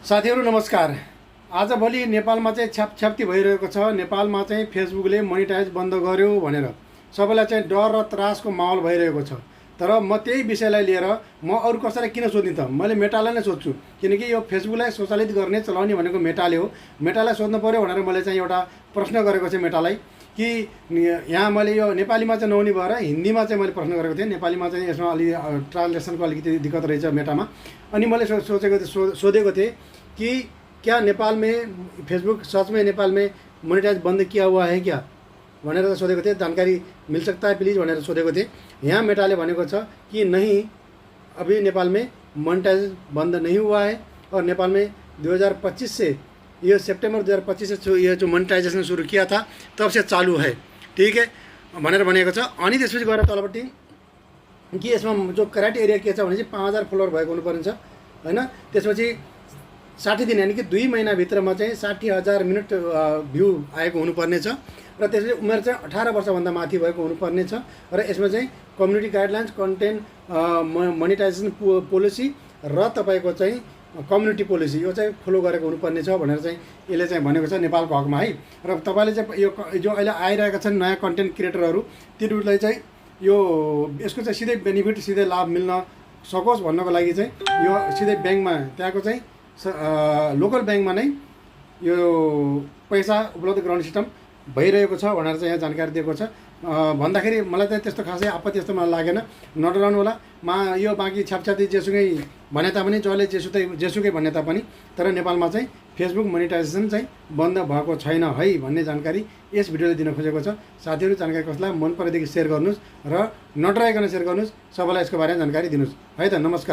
साथीहरु नमस्कार। आजभोलि नेपालमा चाहिँ छ्यापछ्याप्ती भइरहेको छ। नेपालमा चाहिँ फेसबुकले मोनिटाइज बन्द गर्यो भनेर सबैलाई चाहिँ डर र त्रासको माहौल भइरहेको छ। तर म त्यही विषयलाई लिएर म अरु कसैलाई किन सोध्ने त, मैले मेटालाई नै सोध्छु। किनकि यो फेसबुकलाई सञ्चालित गर्ने चलाउने भनेको मेटाले हो। मेटालाई सोध्नु पर्यो भनेर मैले चाहिँ एउटा प्रश्न गरेको छु मेटालाई कि यहाँ मैले यो नेपालीमा चाहिँ नहुने भएर हिन्दीमा चाहिँ मैले प्रश्न गरेको थिएँ। नेपालीमा चाहिँ यसमा अलि ट्रान्सलेसनको अलिकति दिक्कत रहेछ मेटामा। अनि मैले सोधेको थिएँ कि क्या नेपाल में फेसबुक सच में नेपाल में मोनेटाइज बंद किया हुआ है क्या भनेर सोधेको थिएँ। जानकारी मिल सकता है प्लीज़ भनेर सोधेको थिएँ। यहाँ मेटाले भनेको छ कि नहीं, अभी नेपाल में मोनेटाइज बंद नहीं हुआ है और नेपाल में 2025 से, ये सितंबर 2025 से ये जो मोनेटाइजेशन शुरू किया था तब से चालू है, ठीक है भनेर भनेको छ। अनि त्यसपछि गएर तलपट्टि कि यसमा जो क्राइटेरिया के छ भने चाहिँ 5000 फलोवर भएको हुनुपर्ने छ हैन। त्यसपछि 60 दिन यानी कि 2 महिनाभित्रमा चाहिँ 60,000 मिनट भ्यू आएको हुनुपर्ने छ र त्यसपछि उमेर चाहिँ 18 वर्षभन्दा माथि भएको हुनुपर्ने छ र यसमा चाहिँ community guidelines, content monetisation policy र तपाईको चाहिँ कम्युनिटी पोलिसी यो चाहिँ फलो गरेको हुनुपर्ने छ भनेर चाहिँ यसले चाहिँ भनेको छ नेपालको हकमा है। र तपाईले चाहिँ यो जो अहिले आइरहेका छन् नयाँ कन्टेन्ट क्रिएटरहरू, तिनीहरूलाई चाहिँ यो यसको चाहिँ सिधै बेनिफिट, सिधै लाभ मिल्न सकोस् भन्नको लागि चाहिँ यो सिधै ब्याङ्कमा, त्यहाँको चाहिँ लोकल ब्याङ्कमा नै यो पैसा उपलब्ध गराउने सिस्टम भइरहेको छ भनेर चाहिँ यहाँ जानकारी दिएको छ। भन्दाखेरि मलाई चाहिँ त्यस्तो खासै आपत्ति जस्तो मलाई लागेन। नडराउनु होला। यो बाँकी छ्यापछ्याप्ती जेसुकै भने तापनि, जसले जेसुकै भने तापनि, तर नेपालमा चाहिँ फेसबुक मोनेटाइजेसन चाहिँ बन्द भएको छैन है भन्ने जानकारी यस भिडियोले दिन खोजेको छ। साथीहरू, जानकारी कसलाई मन परेदेखि सेयर गर्नुहोस् र नडराइकन सेयर गर्नुहोस्। सबैलाई यसको बारेमा जानकारी दिनुहोस् है त। नमस्कार।